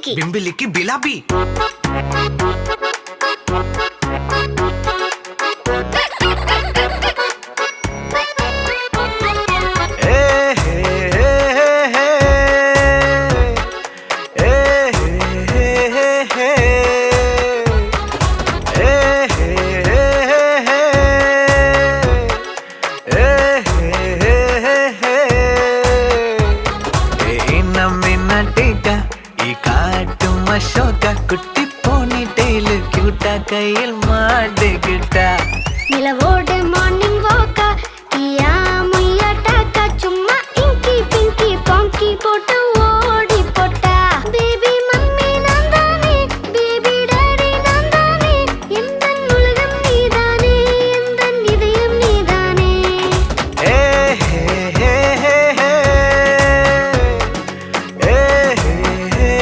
பிம்பிலிக்கு பிம்பிலிக்கு பிலாபி. அசோகா குட்டி போனி டெய்லு கியூட்டா கையில் மாடு